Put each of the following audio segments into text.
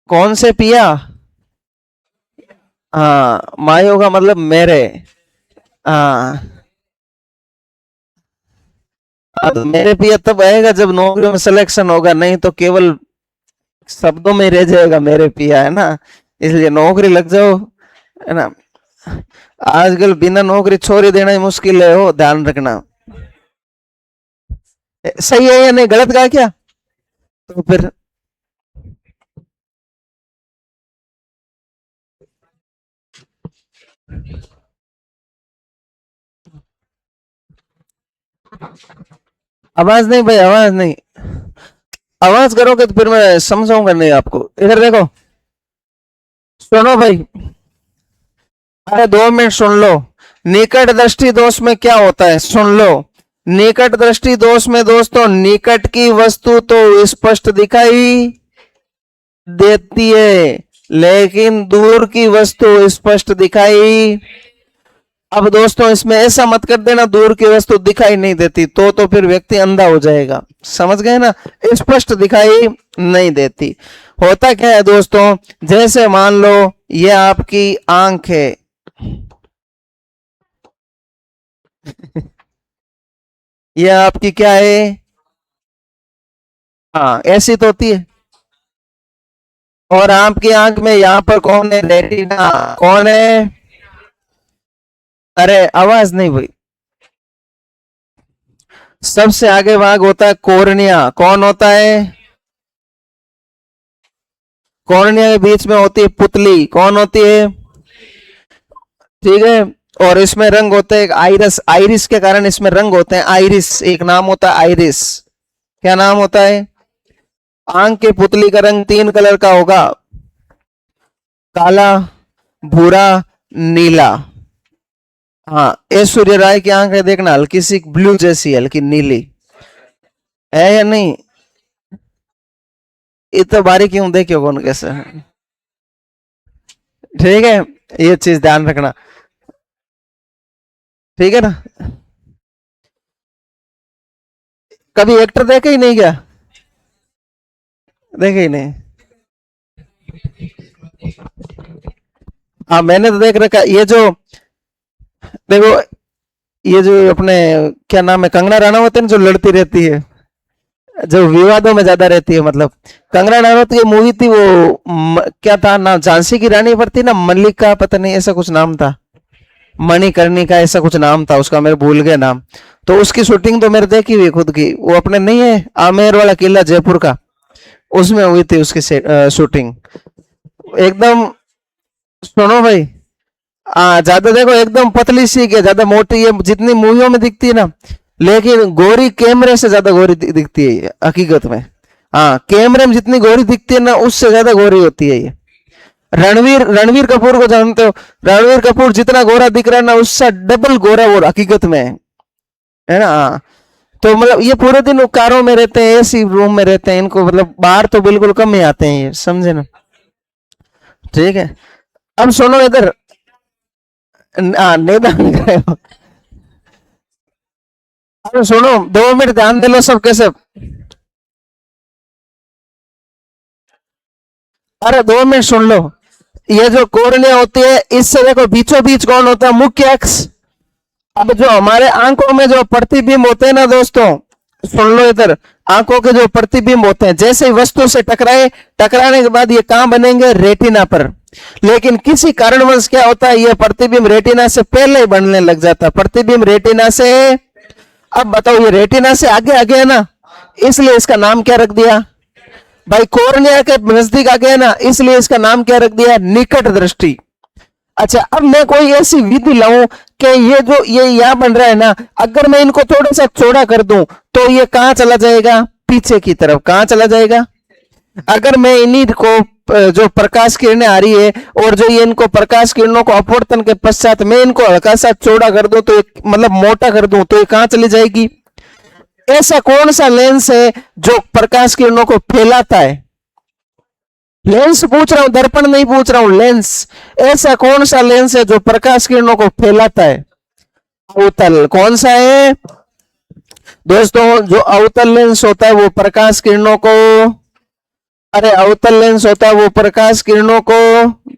कौन से पिया? हाँ, मायो का मतलब मेरे। हाँ। अब मेरे पिया तब आएगा जब नौकरी में सिलेक्शन होगा, नहीं तो केवल शब्दों में रह जाएगा मेरे पिया, है ना। इसलिए नौकरी लग जाओ, है ना। आजकल बिना नौकरी छोड़ देना ही मुश्किल है, हो ध्यान रखना। सही है या नहीं, गलत कहा क्या? तो फिर आवाज नहीं भाई, आवाज नहीं। आवाज करोगे तो फिर मैं समझाऊंगा नहीं आपको। इधर देखो, सुनो भाई। अरे 2 मिनट सुन लो। निकट दृष्टि दोष में क्या होता है, सुन लो। निकट दृष्टि दोष में दोस्तों, निकट की वस्तु तो स्पष्ट दिखाई देती है, लेकिन दूर की वस्तु स्पष्ट दिखाई। अब दोस्तों इसमें ऐसा मत कर देना दूर की वस्तु दिखाई नहीं देती, तो फिर व्यक्ति अंधा हो जाएगा। समझ गए ना। स्पष्ट दिखाई नहीं देती। होता क्या है दोस्तों, जैसे मान लो ये आपकी आंख है। ये आपकी क्या है? हाँ, ऐसी तो होती है। और आपकी आंख में यहाँ पर कौन है? रेटिना। कौन है? अरे आवाज नहीं हुई। सबसे आगे भाग होता है कॉर्निया। कौन होता है? कॉर्निया के बीच में होती है पुतली। कौन होती है? ठीक है। और इसमें रंग होते हैं आइरिस। आइरिस के कारण इसमें रंग होते हैं। आइरिस एक नाम होता है, आइरिस। क्या नाम होता है? आंख की पुतली का रंग 3 कलर का होगा, काला, भूरा, नीला। हाँ, ये सूर्य राय की आंख है, देखना हल्की सी ब्लू जैसी, हल्की नीली है या नहीं। ये तो बारीकी हूं, देखियो कौन कैसा है। ठीक है, ये चीज ध्यान रखना। ठीक है ना। कभी एक्टर देखे ही नहीं क्या? देखे ही नहीं। हाँ, मैंने तो देख रखा। ये जो देखो, ये जो अपने क्या नाम है, कंगना रनावत है ना, जो लड़ती रहती है, जो विवादों में ज्यादा रहती है, मतलब कंगना रनावत की मूवी थी वो, क्या था नाम, झांसी की रानी पर थी ना, मल्लिका पता नहीं ऐसा कुछ नाम था, मणिकर्णिका ऐसा कुछ नाम था उसका, मेरे भूल गए नाम। तो उसकी शूटिंग तो मेरे देखी हुई खुद की, वो अपने नहीं है आमेर वाला किला जयपुर का, उसमें हुई थी उसकी शूटिंग। एकदम। सुनो भाई, ज्यादा देखो एकदम पतली सी के, ज्यादा मोटी ये जितनी मूवियों में दिखती है ना, लेकिन गोरी कैमरे से ज्यादा गोरी दिखती है ये हकीकत में। हाँ, कैमरे में जितनी गोरी दिखती है ना, उससे ज्यादा गोरी होती है ये। रणवीर रणवीर कपूर को जानते हो? रणवीर कपूर जितना गोरा दिख रहा है ना, उससे डबल गोरा वो हकीकत में है ना। हाँ। तो मतलब ये पूरे दिन वो कारों में रहते हैं, एसी रूम में रहते हैं, इनको मतलब बाहर तो बिल्कुल कम ही आते हैं ये, समझे ना। ठीक है। अब सुनो इधर। निदान गए हो। अरे सुनो, 2 मिनट ध्यान दे लो सबके सब। अरे 2 मिनट सुन लो। ये जो कोर्निया होती है, इससे देखो बीचों बीच कौन होता है? मुख्य अक्ष। अब जो हमारे आंखों में जो प्रतिबिंब होते हैं ना दोस्तों, सुन लो इधर। आंखों के जो प्रतिबिंब होते हैं, जैसे ही वस्तु से टकराए, टकराने के बाद ये कहां बनेंगे? रेटिना पर। लेकिन किसी कारणवश क्या होता है, ये प्रतिबिंब रेटिना से पहले ही बनने लग जाता है। प्रतिबिंब रेटिना से, अब बताओ, ये रेटिना से आगे आ गया ना, इसलिए इसका नाम क्या रख दिया भाई? कोर्निया के नजदीक आ गया ना, इसलिए इसका नाम क्या रख दिया? निकट दृष्टि। अच्छा, अब मैं कोई ऐसी विधि लाऊं कि ये जो ये यहाँ बन रहा है ना, अगर मैं इनको थोड़ा सा चौड़ा कर दूं, तो ये कहां चला जाएगा? पीछे की तरफ। कहां चला जाएगा? अगर मैं इन्हीं को जो प्रकाश किरणें आ रही है, और जो ये इनको प्रकाश किरणों को अपवर्तन के पश्चात मैं इनको हल्का सा चौड़ा कर दूं, तो मतलब मोटा कर दूं, तो ये कहां चली जाएगी? ऐसा कौन सा लेंस है जो प्रकाश किरणों को फैलाता है? लेंस पूछ रहा हूं, दर्पण नहीं पूछ रहा हूं, लेंस। ऐसा कौन सा लेंस है जो प्रकाश किरणों को फैलाता है? अवतल। कौन सा है दोस्तों? जो अवतल लेंस होता है वो प्रकाश किरणों को अरे अवतल लेंस होता है वो प्रकाश किरणों को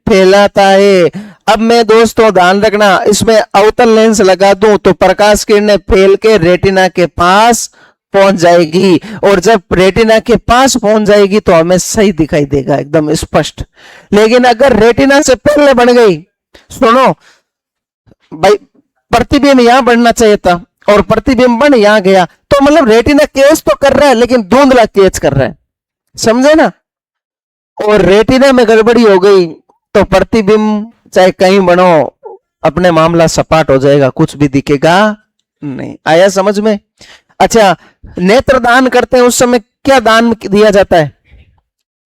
फैलाता है। अब मैं दोस्तों ध्यान रखना, इसमें अवतल लेंस लगा दूं तो प्रकाश किरणें फैल के रेटिना के पास पहुंच जाएगी, और जब रेटिना के पास पहुंच जाएगी तो हमें सही दिखाई देगा, एकदम स्पष्ट। लेकिन अगर रेटिना से पहले बन गई, सुनो भाई, प्रतिबिंब यहां बनना चाहिए था और प्रतिबिंब बन यहां गया, तो मतलब रेटिना केस तो कर रहा है लेकिन धुंधला केच कर रहा है, समझे ना। और रेटिना में गड़बड़ी हो गई तो प्रतिबिंब चाहे कहीं बनो, अपने मामला सपाट हो जाएगा, कुछ भी दिखेगा नहीं। आया समझ में। अच्छा, नेत्र दान करते हैं उस समय क्या दान दिया जाता है?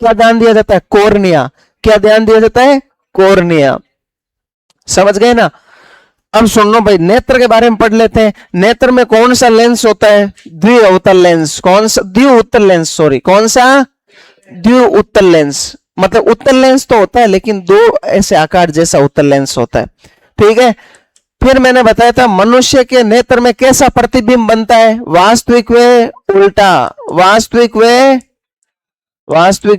क्या दान दिया जाता है? कोर्निया। क्या ध्यान दिया जाता है? कोर्निया। समझ गए ना। अब सुन लो भाई, नेत्र के बारे में पढ़ लेते हैं। नेत्र में कौन सा लेंस होता है? द्विअवतल लेंस। कौन सा? द्विउत्तल लेंस, सॉरी, कौन सा? द्विउत्तल लेंस। मतलब उत्तल लेंस तो होता है लेकिन दो ऐसे आकार जैसा उत्तल लेंस होता है, ठीक है। फिर मैंने बताया था मनुष्य के नेत्र में कैसा प्रतिबिंब बनता है? वास्तविक वे उल्टा, वास्तविक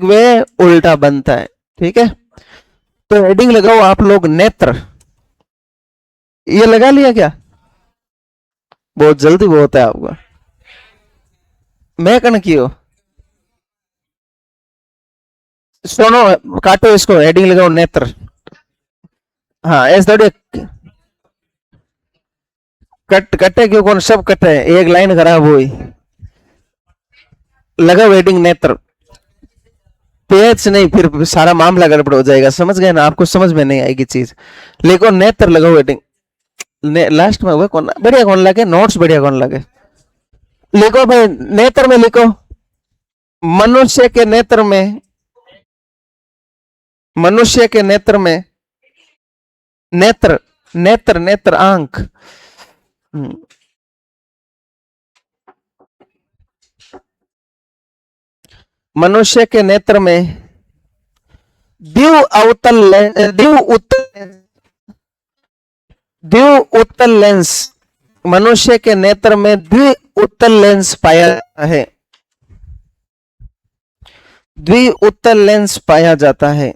वे उल्टा बनता है, ठीक है। तो हेडिंग लगाओ आप लोग, नेत्र। ये लगा लिया क्या? बहुत जल्दी बहुत है आपका। मैं कन की हो, सुनो, काटो इसको, हेडिंग लगाओ नेत्र। हाँ ऐसा थोड़ी कटे क्यों, कौन सब कटे, एक लाइन खराब हुई। लगाओ हेडिंग नेत्र। पेज नहीं, फिर सारा मामला गड़बड़ हो जाएगा, समझ गए ना। आपको समझ में नहीं आएगी चीज। लिखो नेत्र, लगाओ हेडिंग। लास्ट में हुआ कौन बढ़िया, कौन लगे नोट्स बढ़िया, कौन लगे। लिखो भाई, नेत्र में लिखो, मनुष्य के नेत्र में, मनुष्य के नेत्र में, नेत्र, नेत्र, नेत्र आंख। मनुष्य के नेत्र में द्विव अवतल, द्विव उत्तल, द्विव उत्तल लेंस, मनुष्य के नेत्र में द्विव उत्तल लेंस पाया जाता है, द्विव उत्तल लेंस पाया जाता है।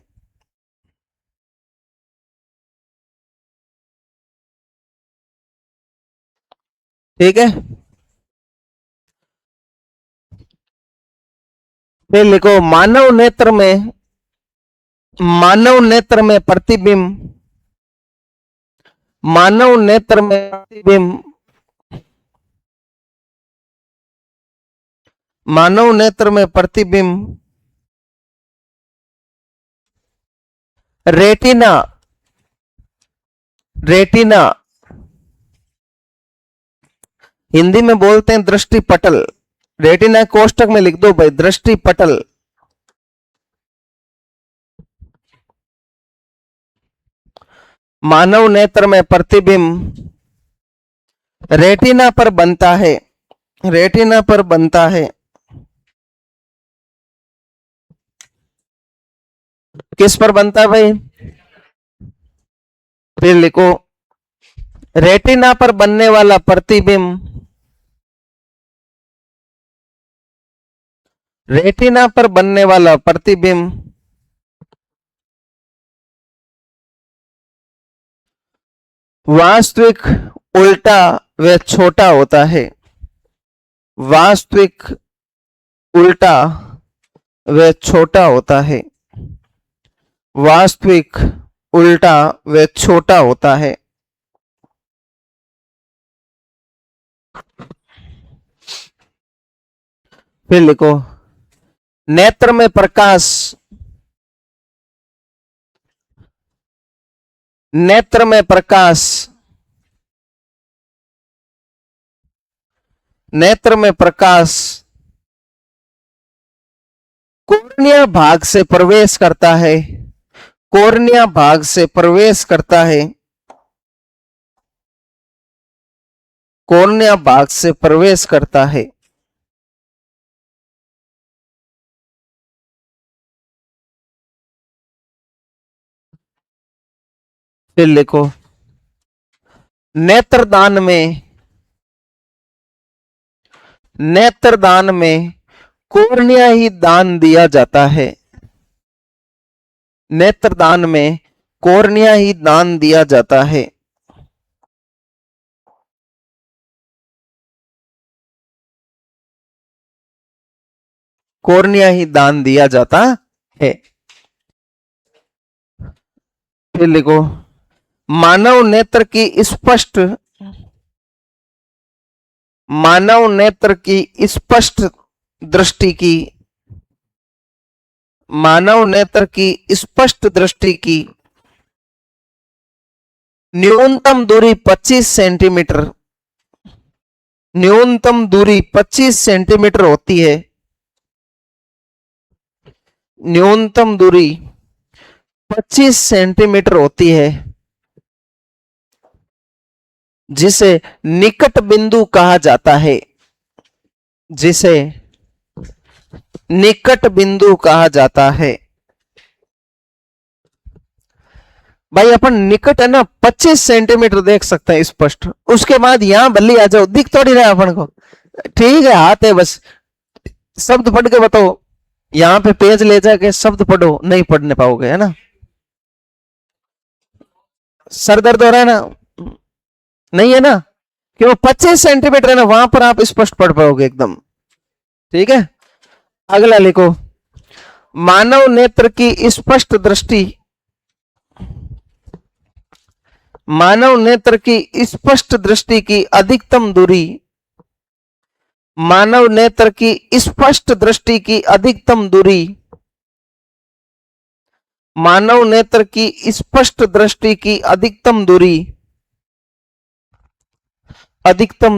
ठीक है, फिर लिखो मानव नेत्र में, मानव नेत्र में प्रतिबिंब, मानव नेत्र में प्रतिबिंब, मानव नेत्र में प्रतिबिंब रेटिना, रेटिना हिंदी में बोलते हैं दृष्टि पटल। रेटिना कोष्टक में लिख दो भाई, दृष्टि पटल। मानव नेत्र में प्रतिबिंब रेटिना पर बनता है, रेटिना पर बनता है। किस पर बनता है भाई? फिर लिखो, रेटिना पर बनने वाला प्रतिबिंब, रेटिना पर बनने वाला प्रतिबिंब वास्तविक उल्टा व छोटा होता है, वास्तविक उल्टा व छोटा होता है, वास्तविक उल्टा व छोटा होता है। फिर लिखो, नेत्र में प्रकाश, नेत्र में प्रकाश, नेत्र में प्रकाश कोर्निया भाग से प्रवेश करता है, कोर्निया भाग से प्रवेश करता है, कोर्निया भाग से प्रवेश करता है। फिर लिखो, नेत्रदान में, नेत्रदान में कोर्निया ही दान दिया जाता है, नेत्रदान में कॉर्निया ही दान दिया जाता है। कॉर्निया ही दान दिया जाता है। फिर लिखो, मानव नेत्र की स्पष्ट मानव नेत्र की स्पष्ट दृष्टि की मानव नेत्र की स्पष्ट दृष्टि की न्यूनतम दूरी 25 सेंटीमीटर न्यूनतम दूरी 25 सेंटीमीटर होती है। न्यूनतम दूरी 25 सेंटीमीटर होती है, जिसे निकट बिंदु कहा जाता है। जिसे निकट बिंदु कहा जाता है। भाई अपन निकट है ना 25 सेंटीमीटर देख सकते हैं स्पष्ट, उसके बाद यहां बल्ली आ जाओ दिख थोड़ी रहा अपन को, ठीक है हाथ है बस, शब्द पढ़ के बताओ, यहां पे पेज ले जाके शब्द पढ़ो, नहीं पढ़ने पाओगे, है ना। सर दर्द हो रहा है ना, नहीं है ना, क्यों 25 सेंटीमीटर है ना, वहां पर आप स्पष्ट पढ़ पाओगे एकदम, ठीक है। अगला लिखो, मानव नेत्र की स्पष्ट दृष्टि मानव नेत्र की स्पष्ट दृष्टि की अधिकतम दूरी मानव नेत्र की स्पष्ट दृष्टि की अधिकतम दूरी मानव नेत्र की स्पष्ट दृष्टि की अधिकतम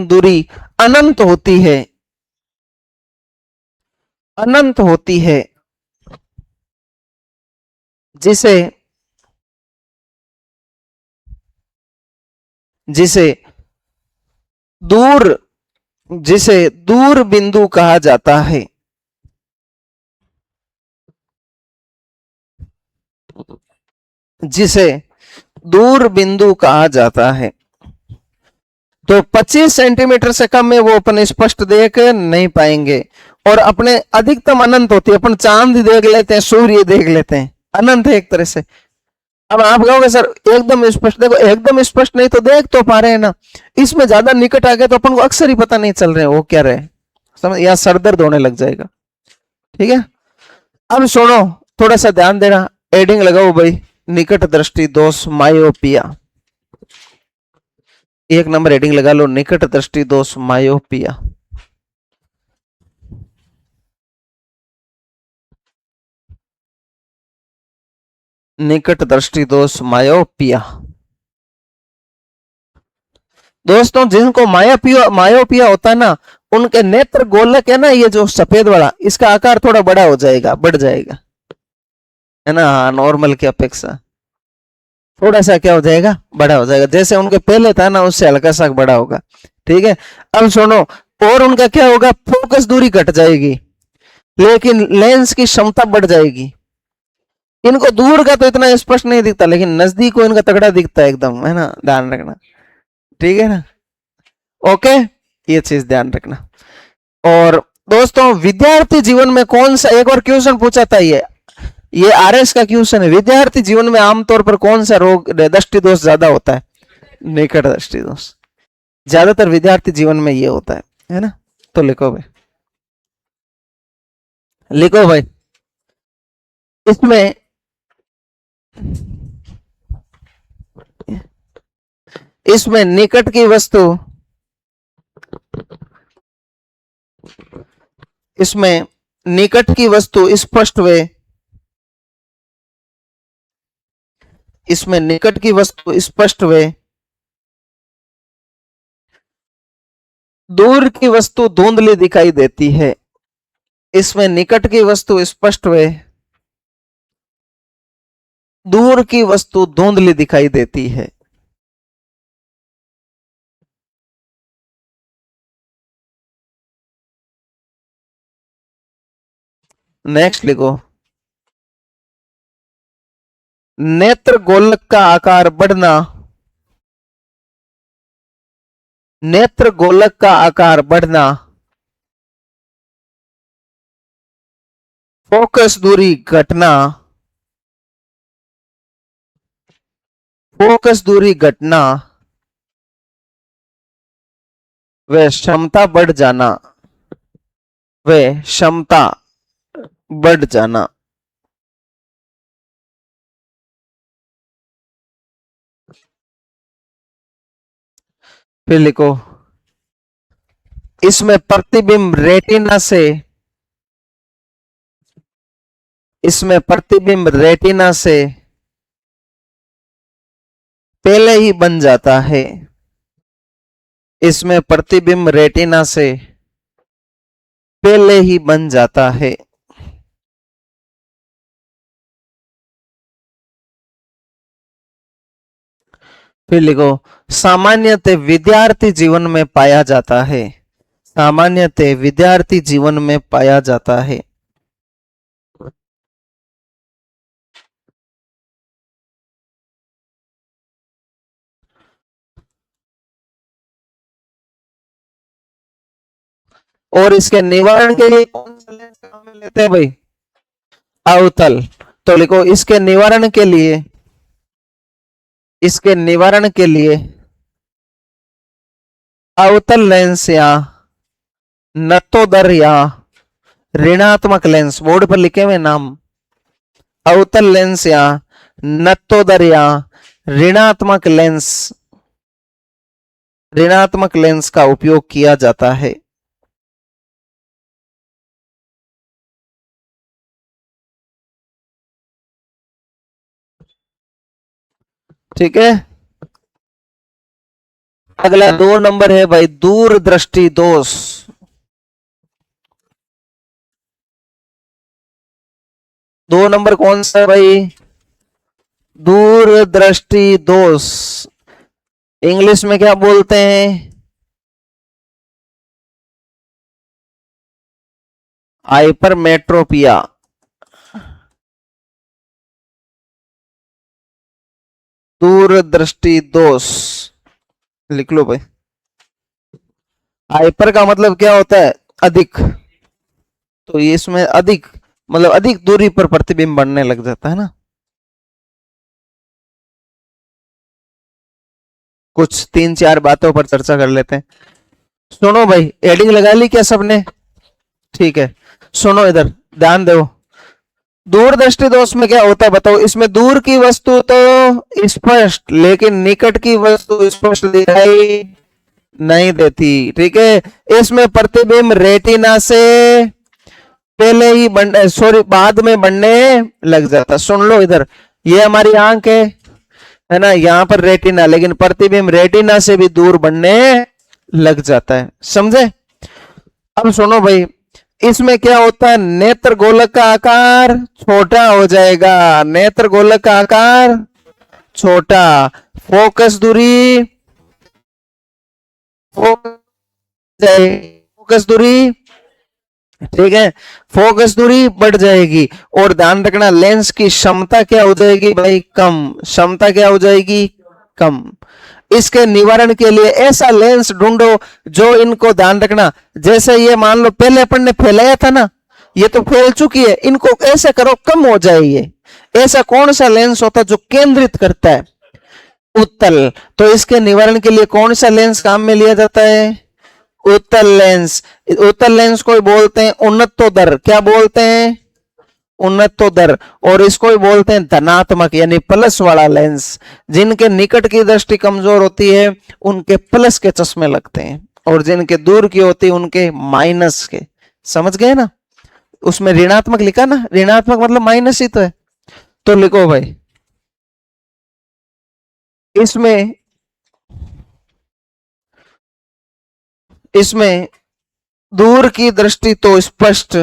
दूरी अनंत होती है। अनंत होती है, जिसे जिसे दूर जिसे दूर बिंदु कहा जाता है। जिसे दूर बिंदु कहा जाता है। तो 25 सेंटीमीटर से कम में वो अपन स्पष्ट देख नहीं पाएंगे, और अपने अधिकतम अनंत होती है, अपन चांद देख लेते हैं, सूर्य देख लेते हैं, अनंत है एक तरह से। अब आप कहोगे सर एकदम स्पष्ट, देखो एकदम स्पष्ट नहीं तो देख तो पा रहे हैं ना, इसमें ज्यादा निकट आ गए तो अपन को अक्सर ही पता नहीं चल रहे हैं वो क्या रहे, समझ, या सर दर्द होने लग जाएगा, ठीक है। अब सुनो, थोड़ा सा ध्यान देना, एडिंग लगाओ भाई, निकट दृष्टि दोष मायोपिया, 1 नंबर हेडिंग लगा लो, निकट दृष्टि दोष मायोपिया। निकट दृष्टि दोष मायोपिया। दोस्तों जिनको मायोपिया होता है ना, उनके नेत्र गोलक है ना, ये जो सफेद वाला, इसका आकार थोड़ा बड़ा हो जाएगा, बढ़ जाएगा, है ना, नॉर्मल की अपेक्षा थोड़ा सा क्या हो जाएगा, बड़ा हो जाएगा, जैसे उनके पहले था ना उससे हल्का सा बड़ा होगा, ठीक है। अब सुनो, और उनका क्या होगा, फोकस दूरी घट जाएगी, लेकिन लेंस की क्षमता बढ़ जाएगी। इनको दूर का तो इतना स्पष्ट नहीं दिखता, लेकिन नजदीक को इनका तगड़ा दिखता है एकदम, है ना, ध्यान रखना, ठीक है ना, ओके, ये चीज ध्यान रखना। और दोस्तों विद्यार्थी जीवन में कौन सा, एक और क्वेश्चन पूछा था, ये आरएस का क्वेश्चन है, विद्यार्थी जीवन में आमतौर पर कौन सा रोग दृष्टि दोष ज्यादा होता है, निकट दृष्टि दोष, ज्यादातर विद्यार्थी जीवन में ये होता है ना। तो लिखो भाई, लिखो भाई, इसमें इसमें निकट की वस्तु इसमें निकट की वस्तु स्पष्ट वे इसमें निकट की वस्तु स्पष्ट वे दूर की वस्तु धुंधली दिखाई देती है। इसमें निकट की वस्तु स्पष्ट वे दूर की वस्तु धुंधली दिखाई देती है। नेक्स्ट लिखो, नेत्र गोलक का आकार बढ़ना, नेत्र गोलक का आकार बढ़ना, फोकस दूरी घटना, फोकस दूरी घटना व क्षमता बढ़ जाना, व क्षमता बढ़ जाना। फिर लिखो, इसमें प्रतिबिंब रेटिना से, इसमें प्रतिबिंब रेटिना से पहले ही बन जाता है। इसमें प्रतिबिंब रेटिना से पहले ही बन जाता है। फिर लिखो, सामान्यतः विद्यार्थी जीवन में पाया जाता है। सामान्यतः विद्यार्थी जीवन में पाया जाता है। और इसके निवारण के लिए कौन सा लेंस काम में लेते हैं भाई? अवतल। तो लिखो, इसके निवारण के लिए, इसके निवारण के लिए अवतल लेंस या नत्तोदर या ऋणात्मक लेंस, बोर्ड पर लिखे हुए नाम, अवतल लेंस या नत्तोदर या ऋणात्मक लेंस, ऋणात्मक लेंस का उपयोग किया जाता है। ठीक है। अगला 2 नंबर है भाई, दूरदृष्टि दोष। दो नंबर कौन सा है भाई? दूरदृष्टि दोष। इंग्लिश में क्या बोलते हैं? हाइपरमेट्रोपिया। दूरदृष्टि दोष लिख लो भाई। हाइपर का मतलब क्या होता है? अधिक। तो ये इसमें अधिक मतलब अधिक दूरी पर प्रतिबिंब बनने लग जाता है ना। कुछ 3-4 बातों पर चर्चा कर लेते हैं। सुनो भाई, एडिंग लगा ली क्या सबने? ठीक है, सुनो इधर ध्यान दो। दूरदृष्टि दोष में क्या होता है बताओ? इसमें दूर की वस्तु तो स्पष्ट, लेकिन निकट की वस्तु स्पष्ट दिखाई नहीं देती। ठीक है, इसमें प्रतिबिंब रेटिना से पहले ही सॉरी बाद में बनने लग जाता। सुन लो इधर, ये हमारी आंख है ना, यहां पर रेटिना, लेकिन प्रतिबिंब रेटिना से भी दूर बनने लग जाता है। समझे? अब सुनो भाई, इसमें क्या होता है? नेत्र गोलक का आकार छोटा हो जाएगा। नेत्र गोलक का आकार छोटा, फोकस दूरी, फोकस दूरी, ठीक है, फोकस दूरी बढ़ जाएगी। और ध्यान रखना, लेंस की क्षमता क्या हो जाएगी भाई? कम। क्षमता क्या हो जाएगी? कम। इसके निवारण के लिए ऐसा लेंस ढूंढो जो इनको, ध्यान रखना, जैसे ये मान लो पहले अपन ने फैलाया था ना, ये तो फैल चुकी है, इनको ऐसे करो कम हो जाए ये। ऐसा कौन सा लेंस होता है जो केंद्रित करता है? उत्तल। तो इसके निवारण के लिए कौन सा लेंस काम में लिया जाता है? उत्तल लेंस। उत्तल लेंस को बोलते हैं उन्नतोदर। क्या बोलते हैं? उन्नतोदर। और इसको ही बोलते हैं धनात्मक यानी प्लस वाला लेंस। जिनके निकट की दृष्टि कमजोर होती है उनके प्लस के चश्मे लगते हैं, और जिनके दूर की होती है उनके माइनस के। समझ गए ना? उसमें ऋणात्मक लिखा ना, ऋणात्मक मतलब माइनस ही तो है। तो लिखो भाई, इसमें इसमें दूर की दृष्टि तो स्पष्ट,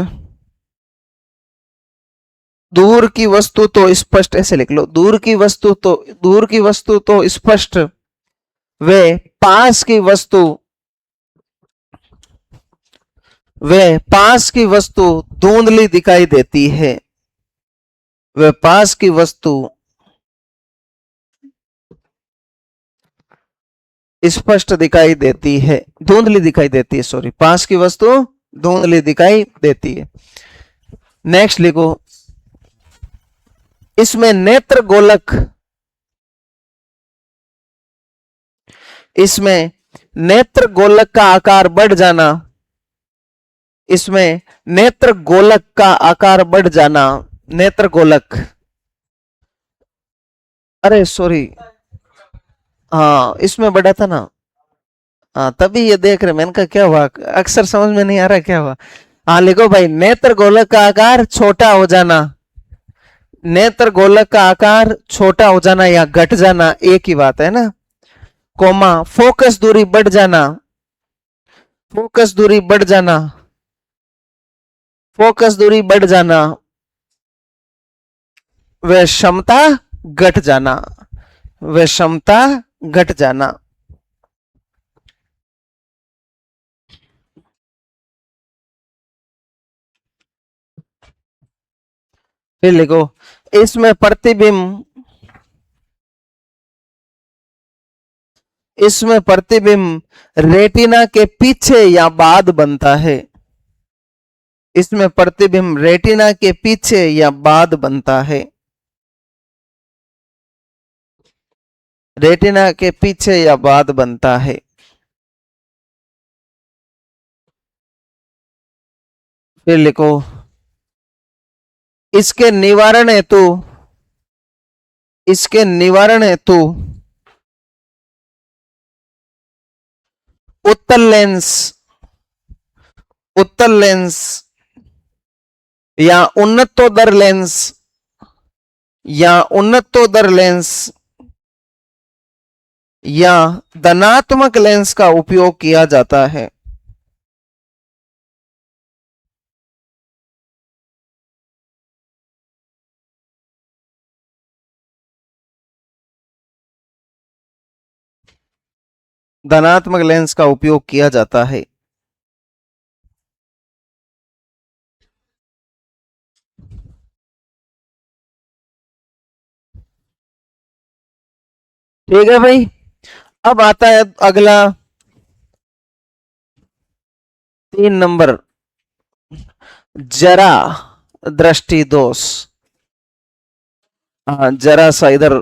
दूर की वस्तु तो स्पष्ट, ऐसे लिख लो, दूर की वस्तु तो, दूर की वस्तु तो स्पष्ट, वे पास की वस्तु, वे पास की वस्तु धुंधली दिखाई देती है। वे पास की वस्तु स्पष्ट दिखाई देती है, धुंधली दिखाई देती है, सॉरी, पास की वस्तु धुंधली दिखाई देती है। नेक्स्ट लिखो, इसमें नेत्र गोलक, इसमें नेत्र गोलक का आकार बढ़ जाना, इसमें नेत्र गोलक का आकार बढ़ जाना, नेत्र गोलक, अरे सॉरी, हाँ इसमें बढ़ा था ना, हाँ तभी ये देख रहे, मैंने कहा क्या हुआ, अक्सर समझ में नहीं आ रहा क्या हुआ। हाँ लिखो भाई, नेत्र गोलक का आकार छोटा हो जाना, नेत्र गोलक का आकार छोटा हो जाना या घट जाना एक ही बात है ना, कोमा फोकस दूरी बढ़ जाना, फोकस दूरी बढ़ जाना, फोकस दूरी बढ़ जाना, वह क्षमता घट जाना, वह क्षमता घट जाना। फिर लिखो, इसमें प्रतिबिंब, इसमें प्रतिबिंब रेटिना के पीछे या बाद बनता है, इसमें प्रतिबिंब रेटिना के पीछे या बाद बनता है, रेटिना के पीछे या बाद बनता है। फिर लिखो, इसके निवारण हेतु, इसके निवारण हेतु उत्तल लेंस, उत्तल लेंस या उन्नतोदर लेंस, या उन्नतोदर लेंस या धनात्मक लेंस का उपयोग किया जाता है। धनात्मक लेंस का उपयोग किया जाता है। ठीक है भाई, अब आता है अगला 3 नंबर, जरा दृष्टि दोष। हाँ जरा सा इधर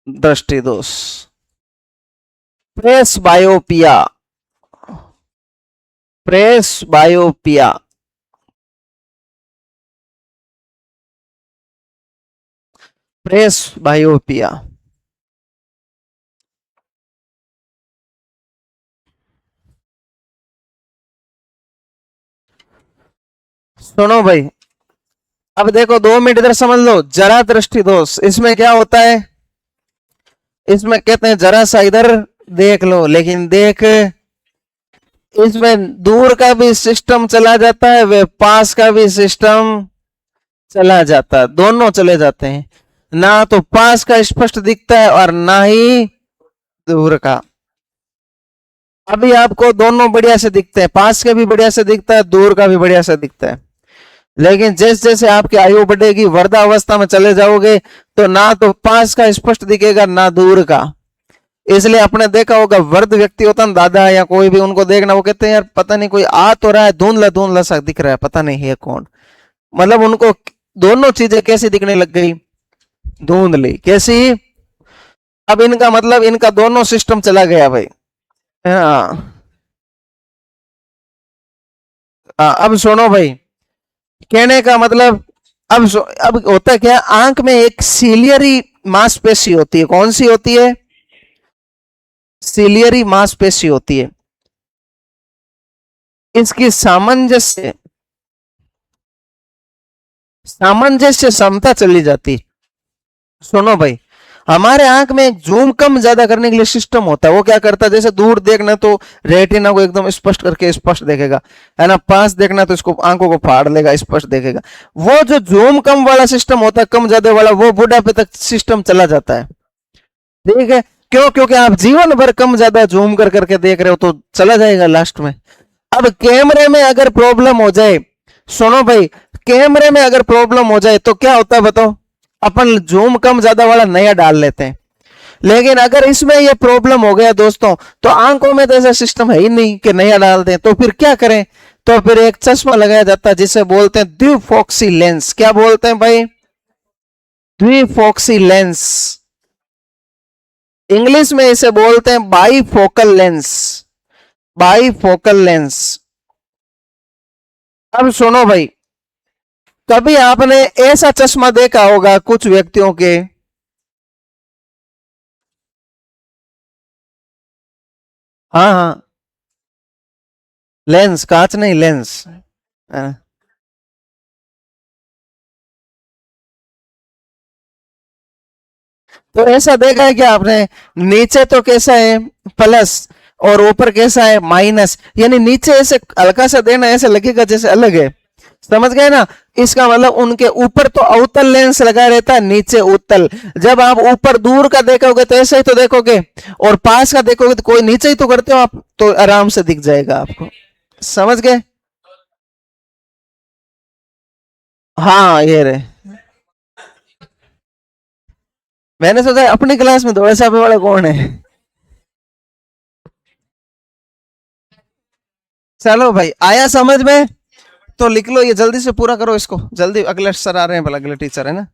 दृष्टि दोष, प्रेस बायोपिया, प्रेस बायोपिया, प्रेस बायोपिया। सुनो भाई, अब देखो 2 मिनट इधर समझ लो, जरा दृष्टि दोष इसमें क्या होता है, इसमें कहते हैं जरा सा इधर देख लो, लेकिन देख इसमें दूर का भी सिस्टम चला जाता है, वे पास का भी सिस्टम चला जाता है, दोनों चले जाते हैं, ना तो पास का स्पष्ट दिखता है और ना ही दूर का। अभी आपको दोनों बढ़िया से दिखते हैं, पास का भी बढ़िया से दिखता है, दूर का भी बढ़िया से दिखता है, लेकिन जैसे जैसे आपकी आयु बढ़ेगी, वृद्धावस्था में चले जाओगे, तो ना तो पास का स्पष्ट दिखेगा ना दूर का। इसलिए आपने देखा होगा, वृद्ध व्यक्ति होता है दादा या कोई भी, उनको देखना वो कहते हैं यार पता नहीं कोई आ तो रहा है, धुंधला धुंधला सा दिख रहा है, पता नहीं है कौन, मतलब उनको दोनों चीजें कैसी दिखने लग गई, धुंधली कैसी। अब इनका मतलब इनका दोनों सिस्टम चला गया भाई। हाँ अब सुनो भाई, कहने का मतलब, अब होता क्या, आंख में एक सीलियरी मांसपेशी होती है, कौन सी होती है, सीलियरी मांसपेशी होती है, इसकी सामंजस्य, सामंजस्य क्षमता चली जाती। सुनो भाई, हमारे आंख में एक जूम कम ज्यादा करने के लिए सिस्टम होता है, वो क्या करता है, जैसे दूर देखना तो रेटिना को एकदम स्पष्ट करके स्पष्ट देखेगा, है ना, पास देखना तो इसको आंखों को फाड़ लेगा, स्पष्ट देखेगा। वो जो जूम कम वाला सिस्टम होता है, कम ज्यादा वाला, वो बुढ़ापे तक सिस्टम चला जाता है। ठीक है, क्यों, क्योंकि आप जीवन भर कम ज्यादा जूम कर करके देख रहे हो, तो चला जाएगा लास्ट में। अब कैमरे में अगर प्रॉब्लम हो जाए, सुनो भाई, कैमरे में अगर प्रॉब्लम हो जाए तो क्या होता है बताओ, अपन जूम कम ज्यादा वाला नया डाल लेते हैं, लेकिन अगर इसमें ये प्रॉब्लम हो गया दोस्तों, तो आंखों में तो ऐसा सिस्टम है ही नहीं कि नया डाल दें, तो फिर क्या करें, तो फिर एक चश्मा लगाया जाता है जिसे बोलते हैं द्विफोक्सी लेंस। क्या बोलते हैं भाई, द्विफोक्सी लेंस। इंग्लिश में इसे बोलते हैं बाईफोकल लेंस, बाईफोकल लेंस। अब सुनो भाई, कभी आपने ऐसा चश्मा देखा होगा कुछ व्यक्तियों के, हाँ हाँ, लेंस, कांच नहीं, लेंस। हाँ। तो ऐसा देखा है क्या आपने, नीचे तो कैसा है प्लस, और ऊपर कैसा है माइनस, यानी नीचे ऐसे हल्का सा देना ऐसे लगेगा जैसे अलग है, समझ गए ना। इसका मतलब उनके ऊपर तो अवतल लेंस लगा रहता है, नीचे उत्तल। जब आप ऊपर दूर का देखोगे तो ऐसे ही तो देखोगे, और पास का देखोगे तो कोई नीचे ही तो करते हो आप, तो आराम से दिख जाएगा आपको, समझ गए। हाँ ये रहे, मैंने सोचा अपनी क्लास में थोड़ा सा वाला कौन है। चलो भाई, आया समझ में, तो लिख लो ये, जल्दी से पूरा करो इसको जल्दी, अगले सर आ रहे हैं, भला अगले टीचर है ना।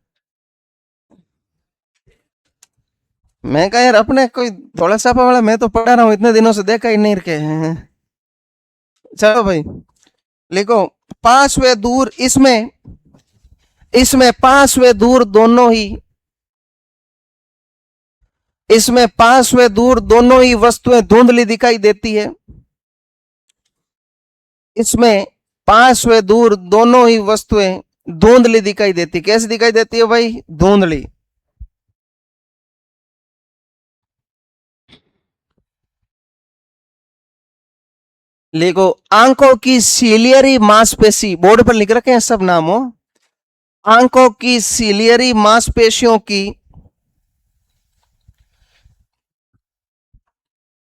मैं कहा यार अपने कोई थोड़ा सा वाला, मैं तो पढ़ा रहा हूँ इतने दिनों से, देखा ही नहीं रखे हैं। चलो भाई लिखो, पांचवे दूर, इसमें इसमें पांचवे दूर दोनों ही, इसमें पांचवे दूर दोनों ही वस्तुएं धुंधली दिखाई देती है। इसमें पांचवे दूर दोनों ही वस्तुएं धुंधली दिखाई देती, कैसे दिखाई देती है भाई, धुंधली। लिखो, आंखों की सीलियरी मांसपेशी, बोर्ड पर लिख रखे हैं सब नाम हो, आंखों की सीलियरी मांसपेशियों की,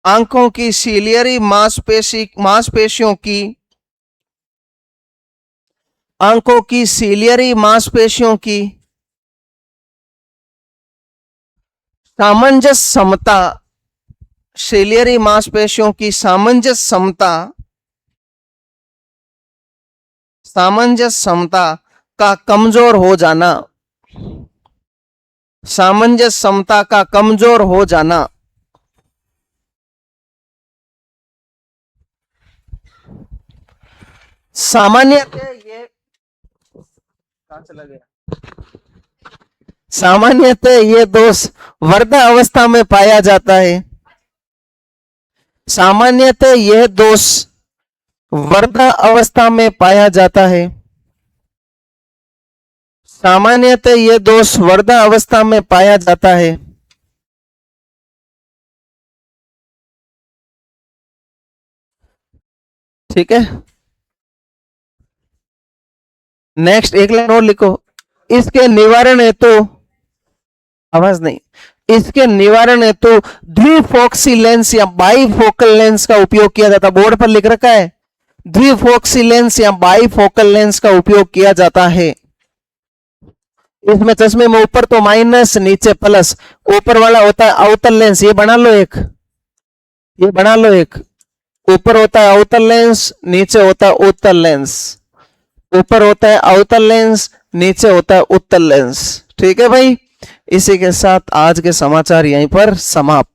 आंखों की सीलियरी मांसपेशियों की, आंखों की सीलियरी मांसपेशियों की सामंजस्य समता, सीलियरी मांसपेशियों की सामंजस्य समता, सामंजस्य समता का कमजोर हो जाना, सामंजस्य समता का कमजोर हो जाना, सामान्यतः ये, कहां चला गया, सामान्यतः ये दोष वर्धा अवस्था में पाया जाता है, सामान्यतः यह दोष वर्धा अवस्था में पाया जाता है, सामान्यतः यह दोष वर्धा अवस्था में पाया जाता है। ठीक है, नेक्स्ट एक लाइन और लिखो, इसके निवारण हेतु, आवाज नहीं, इसके निवारण हेतु द्विफोक्सी लेंस या बाईफोकल लेंस का उपयोग किया जाता, बोर्ड पर लिख रखा है, द्विफोक्सी लेंस या बाईफोकल लेंस का उपयोग किया जाता है। इसमें चश्मे में ऊपर तो माइनस नीचे प्लस, ऊपर वाला होता है अवतल लेंस, ये बना लो एक, ये बना लो एक, ऊपर होता है अवतल लेंस, नीचे होता है उत्तल लेंस, ऊपर होता है अवतल लेंस, नीचे होता है उत्तल लेंस। ठीक है भाई, इसी के साथ आज के समाचार यहीं पर समाप्त।